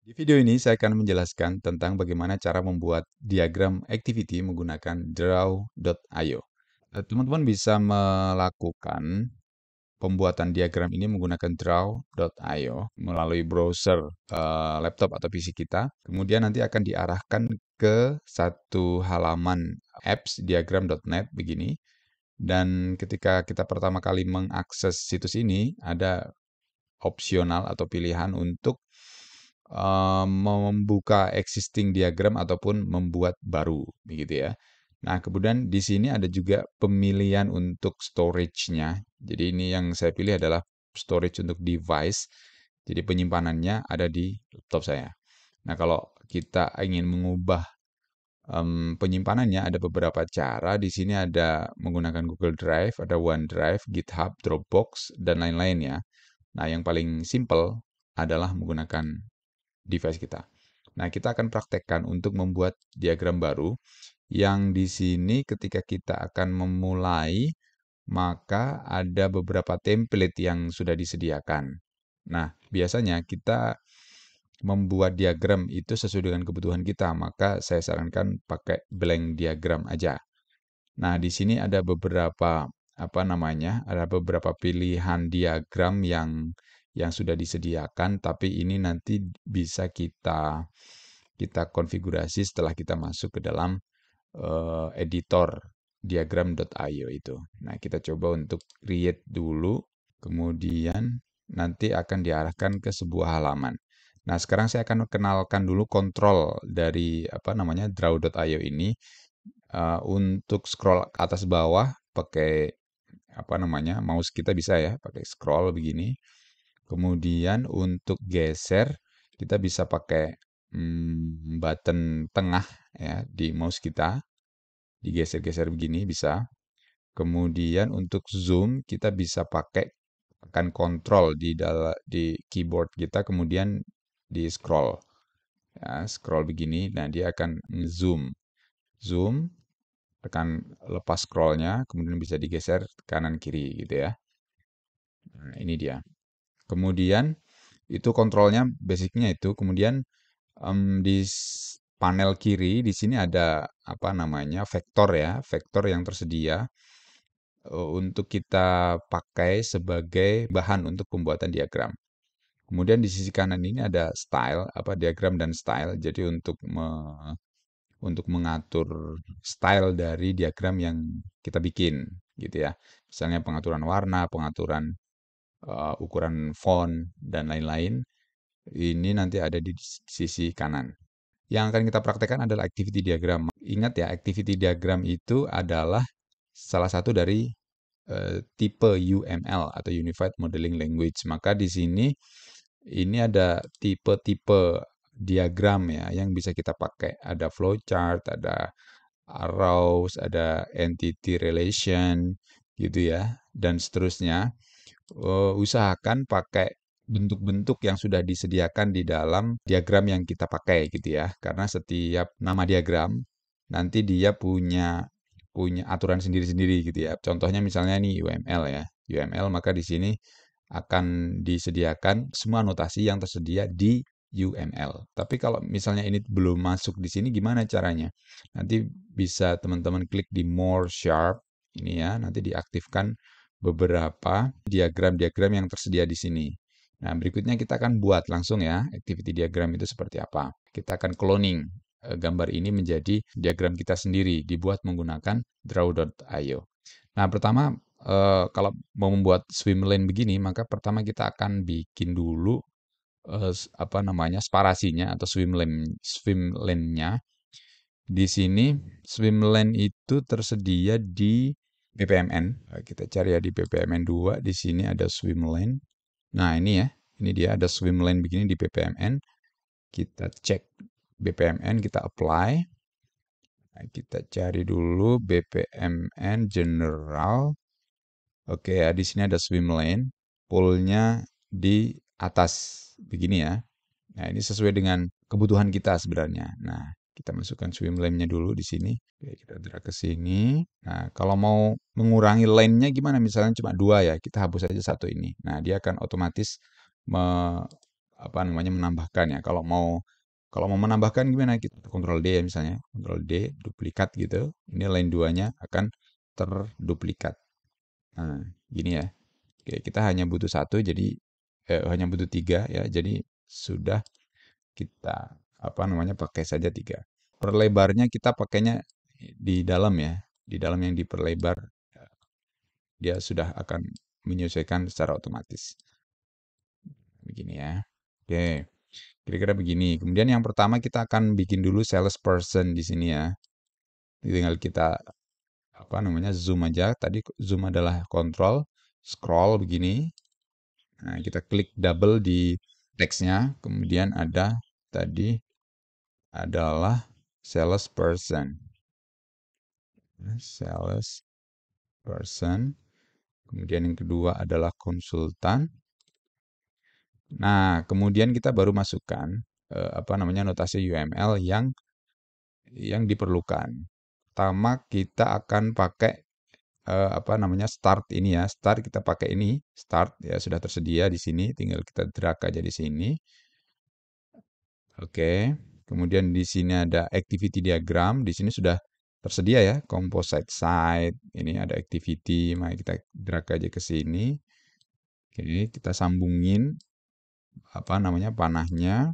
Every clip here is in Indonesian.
Di video ini saya akan menjelaskan tentang bagaimana cara membuat diagram activity menggunakan draw.io. Teman-teman bisa melakukan pembuatan diagram ini menggunakan draw.io melalui browser laptop atau PC kita. Kemudian nanti akan diarahkan ke satu halaman apps diagram.net begini. Dan ketika kita pertama kali mengakses situs ini, ada opsional atau pilihan untuk membuka existing diagram ataupun membuat baru, begitu ya. Nah, kemudian di sini ada juga pemilihan untuk storage-nya. Jadi ini yang saya pilih adalah storage untuk device. Jadi penyimpanannya ada di laptop saya. Nah, kalau kita ingin mengubah penyimpanannya ada beberapa cara. Di sini ada menggunakan Google Drive, ada OneDrive, GitHub, Dropbox, dan lain-lain ya. Nah, yang paling simple adalah menggunakan device kita. Nah, kita akan praktekkan untuk membuat diagram baru yang di sini ketika kita akan memulai, maka ada beberapa template yang sudah disediakan. Nah, biasanya kita membuat diagram itu sesuai dengan kebutuhan kita, maka saya sarankan pakai blank diagram aja. Nah, di sini ada beberapa ada beberapa pilihan diagram yang sudah disediakan, tapi ini nanti bisa kita kita konfigurasi setelah kita masuk ke dalam editor diagram.io itu. Nah, kita coba untuk create dulu, kemudian nanti akan diarahkan ke sebuah halaman. Nah, sekarang saya akan kenalkan dulu kontrol dari draw.io ini. Untuk scroll ke atas bawah pakai mouse kita bisa ya, pakai scroll begini. Kemudian untuk geser kita bisa pakai button tengah ya di mouse kita, digeser-geser begini bisa. Kemudian untuk zoom kita bisa pakai tekan kontrol di keyboard kita, kemudian di scroll ya, scroll begini. Nah, dia akan zoom. Zoom, tekan lepas scrollnya, kemudian bisa digeser kanan kiri gitu ya. Nah, ini dia. Kemudian itu kontrolnya basicnya itu. Kemudian di panel kiri di sini ada vektor ya, vektor yang tersedia untuk kita pakai sebagai bahan untuk pembuatan diagram. Kemudian di sisi kanan ini ada style, diagram dan style. Jadi untuk mengatur style dari diagram yang kita bikin gitu ya. Misalnya pengaturan warna, pengaturan ukuran font dan lain-lain. Ini nanti ada di sisi kanan. Yang akan kita praktekkan adalah activity diagram. Ingat ya, activity diagram itu adalah salah satu dari tipe UML atau Unified Modeling Language. Maka di sini ini ada tipe-tipe diagram ya yang bisa kita pakai. Ada flowchart, ada arrows, ada entity relation gitu ya, dan seterusnya. Usahakan pakai bentuk-bentuk yang sudah disediakan di dalam diagram yang kita pakai gitu ya. Karena setiap nama diagram nanti dia punya punya aturan sendiri-sendiri gitu ya. Contohnya misalnya nih UML ya. UML maka di sini akan disediakan semua notasi yang tersedia di UML. Tapi kalau misalnya ini belum masuk di sini gimana caranya? Nanti bisa teman-teman klik di More Sharp ini ya, nanti diaktifkan beberapa diagram-diagram yang tersedia di sini. Nah, berikutnya kita akan buat langsung ya, activity diagram itu seperti apa. Kita akan cloning gambar ini menjadi diagram kita sendiri, dibuat menggunakan draw.io. Nah, pertama kalau mau membuat swim lane begini, maka pertama kita akan bikin dulu sparasinya atau swim lane-nya. Di sini swim lane itu tersedia di BPMN. Kita cari ya di BPMN 2, di sini ada swim lane. Nah, ini ya. Ini dia ada swim lane begini di BPMN. Kita cek BPMN, kita apply. Nah, kita cari dulu BPMN General. Oke ya, di sini ada swim lane. Poolnya di atas begini ya. Nah, ini sesuai dengan kebutuhan kita sebenarnya. Nah, kita masukkan swim lane-nya dulu di sini. Oke, kita drag ke sini. Nah, kalau mau mengurangi lane-nya gimana? Misalnya cuma 2 ya, kita hapus aja satu ini. Nah, dia akan otomatis apa namanya menambahkan ya. Kalau mau menambahkan gimana? Kita Ctrl D ya misalnya, Ctrl D duplikat gitu. Ini line 2-nya akan terduplikat. Nah, gini ya. Oke, kita hanya butuh satu, jadi hanya butuh tiga ya. Jadi sudah kita apa namanya pakai saja tiga. Perlebarnya kita pakainya di dalam ya, di dalam yang diperlebar dia sudah akan menyesuaikan secara otomatis. Begini ya. Oke, kira-kira begini. Kemudian yang pertama kita akan bikin dulu salesperson di sini ya. Tinggal kita apa namanya zoom aja. Tadi zoom adalah kontrol, scroll begini. Nah, kita klik double di teksnya, kemudian ada tadi adalah salesperson. Salesperson. Kemudian yang kedua adalah konsultan. Nah, kemudian kita baru masukkan apa namanya notasi UML yang diperlukan. Pertama kita akan pakai apa namanya start ini ya. Start kita pakai ini, start ya sudah tersedia di sini, tinggal kita drag aja di sini. Oke. Kemudian di sini ada activity diagram, di sini sudah tersedia ya, composite site. Ini ada activity, mari kita drag aja ke sini. Oke, kita sambungin apa namanya panahnya.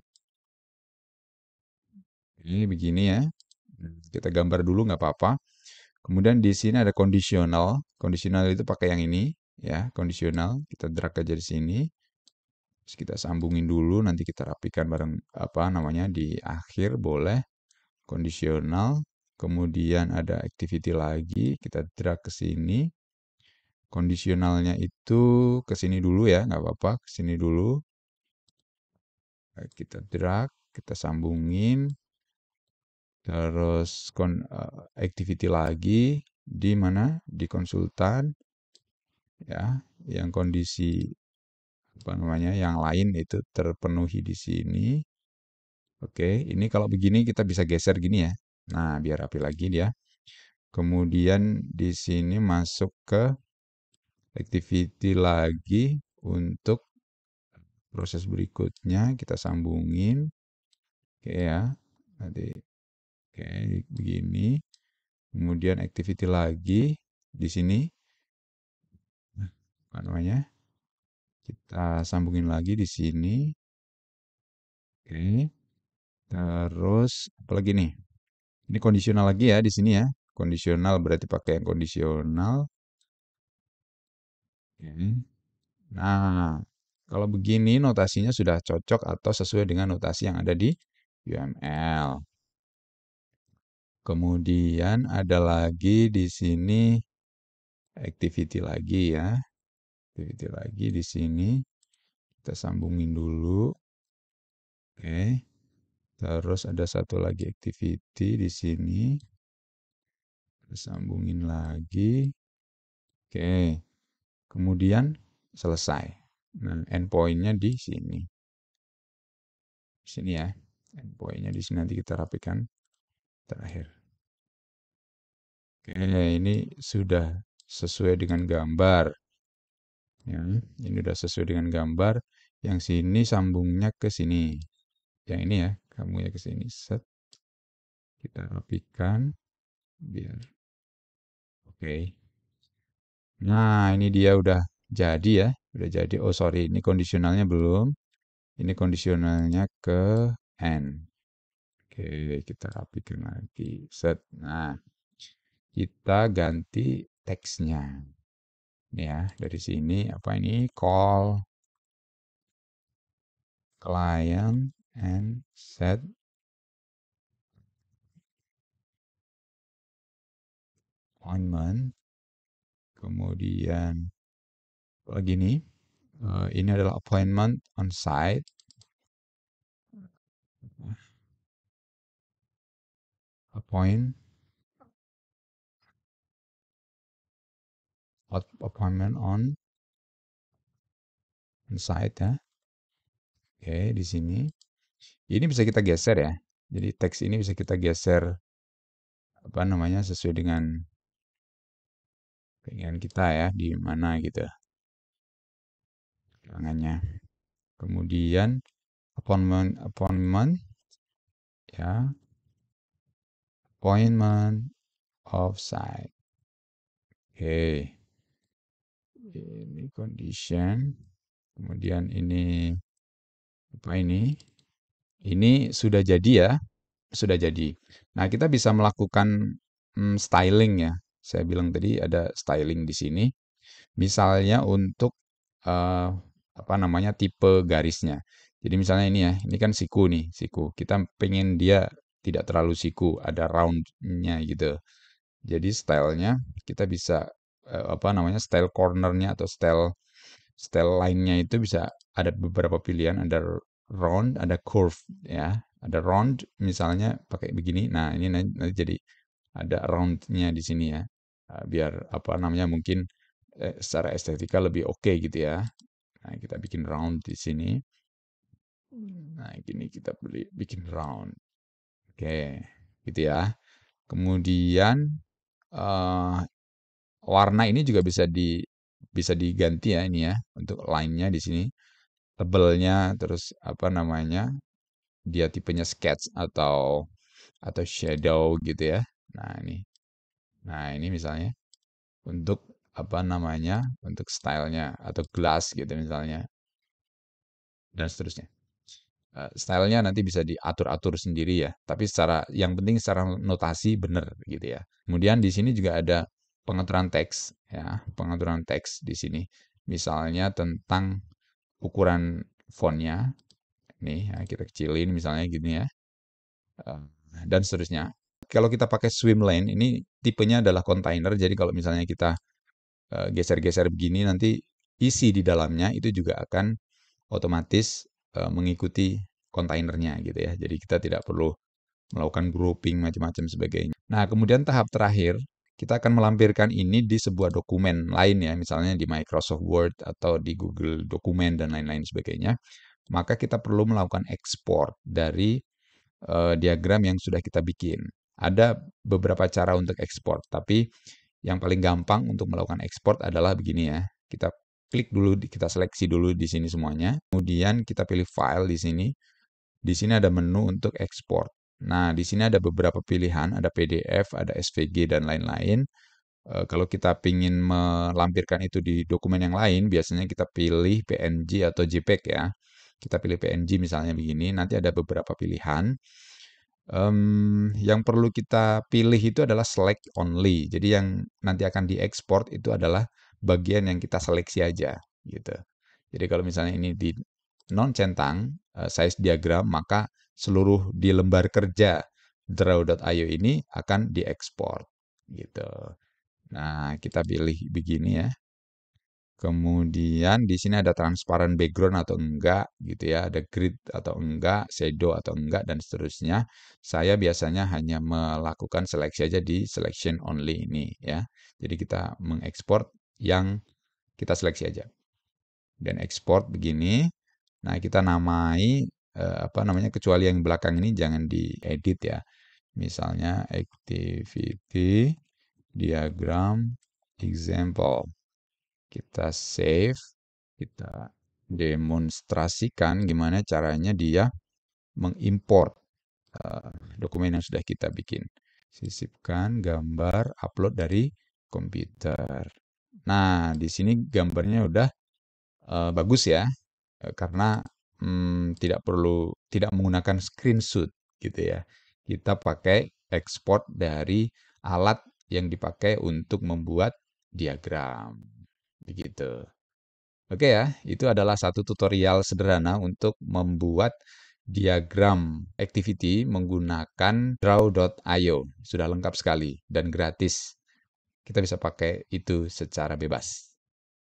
Ini begini ya. Kita gambar dulu nggak apa-apa. Kemudian di sini ada conditional. Conditional itu pakai yang ini ya, conditional. Kita drag aja di sini. Terus kita sambungin dulu, nanti kita rapikan bareng apa namanya di akhir boleh. Conditional. Kemudian ada activity lagi, kita drag ke sini. Kondisionalnya itu ke sini dulu ya, nggak apa-apa, ke sini dulu. Kita drag, kita sambungin. Terus activity lagi di mana? Di konsultan ya, yang kondisi apa namanya? Yang lain itu terpenuhi di sini. Oke, ini kalau begini kita bisa geser gini ya. Nah, biar rapi lagi dia. Kemudian di sini masuk ke activity lagi untuk proses berikutnya kita sambungin. Oke ya. Nanti oke begini. Kemudian activity lagi di sini. Apa namanya? Kita sambungin lagi di sini. Oke. Terus apalagi nih? Ini kondisional lagi ya di sini ya. Kondisional berarti pakai yang kondisional. Oke. Nah, kalau begini notasinya sudah cocok atau sesuai dengan notasi yang ada di UML. Kemudian ada lagi di sini activity lagi ya. Activity lagi di sini. Kita sambungin dulu. Oke. Terus ada satu lagi activity di sini. Kita sambungin lagi. Oke. Kemudian selesai. Nah, endpoint-nya di sini. Di sini ya. Endpoint-nya di sini nanti kita rapikan terakhir. Oke, ini sudah sesuai dengan gambar. Ya, ini sudah sesuai dengan gambar. Yang sini sambungnya ke sini. Yang ini ya, kamu ya ke sini. Set. Kita rapikan. Biar. Oke. Nah, ini dia udah jadi ya. Udah jadi. Oh, sorry. Ini kondisionalnya belum. Ini kondisionalnya ke N. Oke, kita rapikan lagi. Set. Nah, kita ganti teksnya. Ya, dari sini apa ini? Call client and set appointment. Kemudian lagi nih, ini adalah appointment on site. Appointment on site ya. Oke, di sini. Ini bisa kita geser ya. Jadi teks ini bisa kita geser apa namanya sesuai dengan keinginan kita ya di mana gitu. Keterangannya. Kemudian appointment ya, appointment of site. Oke, ini condition. Kemudian ini apa ini? Ini sudah jadi ya, sudah jadi. Nah, kita bisa melakukan styling ya. Saya bilang tadi ada styling di sini. Misalnya untuk apa namanya tipe garisnya. Jadi misalnya ini ya, ini kan siku nih, siku. Kita pengen dia tidak terlalu siku, ada roundnya gitu. Jadi stylenya kita bisa apa namanya style cornernya atau style style line-nya itu bisa ada beberapa pilihan, ada round, ada curve ya. Ada round misalnya pakai begini. Nah, ini nanti jadi ada round-nya di sini ya. Biar apa namanya mungkin secara estetika lebih oke gitu ya. Nah, kita bikin round di sini. Nah, gini kita bikin round. Oke, gitu ya. Kemudian eh, warna ini juga bisa diganti ya ini ya untuk line-nya di sini. Tebelnya terus apa namanya? Dia tipenya sketch atau shadow gitu ya. Nah, ini. Nah, ini misalnya untuk apa namanya? Untuk stylenya atau glass gitu misalnya dan seterusnya. Stylenya nanti bisa diatur-atur sendiri ya, tapi yang penting secara notasi benar gitu ya. Kemudian di sini juga ada pengaturan teks ya, pengaturan teks di sini. Misalnya tentang ukuran fontnya, nih ya, kita kecilin misalnya gini ya, eh, dan seterusnya. Kalau kita pakai swimlane, ini tipenya adalah kontainer, jadi kalau misalnya kita geser-geser begini nanti isi di dalamnya itu juga akan otomatis mengikuti kontainernya gitu ya. Jadi kita tidak perlu melakukan grouping macam-macam sebagainya. Nah, kemudian tahap terakhir kita akan melampirkan ini di sebuah dokumen lain ya, misalnya di Microsoft Word atau di Google Dokumen dan lain-lain sebagainya. Maka kita perlu melakukan ekspor dari diagram yang sudah kita bikin. Ada beberapa cara untuk ekspor, tapi yang paling gampang untuk melakukan ekspor adalah begini ya. Kita klik dulu, kita seleksi dulu di sini semuanya. Kemudian kita pilih file di sini. Di sini ada menu untuk ekspor. Nah, di sini ada beberapa pilihan, ada PDF, ada SVG, dan lain-lain. Kalau kita ingin melampirkan itu di dokumen yang lain, biasanya kita pilih PNG atau JPEG ya. Kita pilih PNG misalnya begini, nanti ada beberapa pilihan. Yang perlu kita pilih itu adalah select only. Jadi yang nanti akan diekspor itu adalah bagian yang kita seleksi aja, gitu. Jadi kalau misalnya ini di non centang size diagram, maka seluruh di lembar kerja draw.io ini akan diekspor, gitu. Nah, kita pilih begini ya. Kemudian di sini ada transparan background atau enggak gitu ya, ada grid atau enggak, shadow atau enggak dan seterusnya. Saya biasanya hanya melakukan seleksi aja di selection only ini ya. Jadi kita mengekspor yang kita seleksi aja. Dan ekspor begini. Nah, kita namai apa namanya kecuali yang belakang ini jangan diedit ya. Misalnya activity diagram example. Kita save, kita demonstrasikan gimana caranya dia mengimport dokumen yang sudah kita bikin. Sisipkan gambar upload dari komputer. Nah, di sini gambarnya udah bagus ya, karena tidak menggunakan screenshot gitu ya. Kita pakai ekspor dari alat yang dipakai untuk membuat diagram. Begitu. Oke ya, itu adalah satu tutorial sederhana untuk membuat diagram activity menggunakan draw.io. Sudah lengkap sekali dan gratis. Kita bisa pakai itu secara bebas.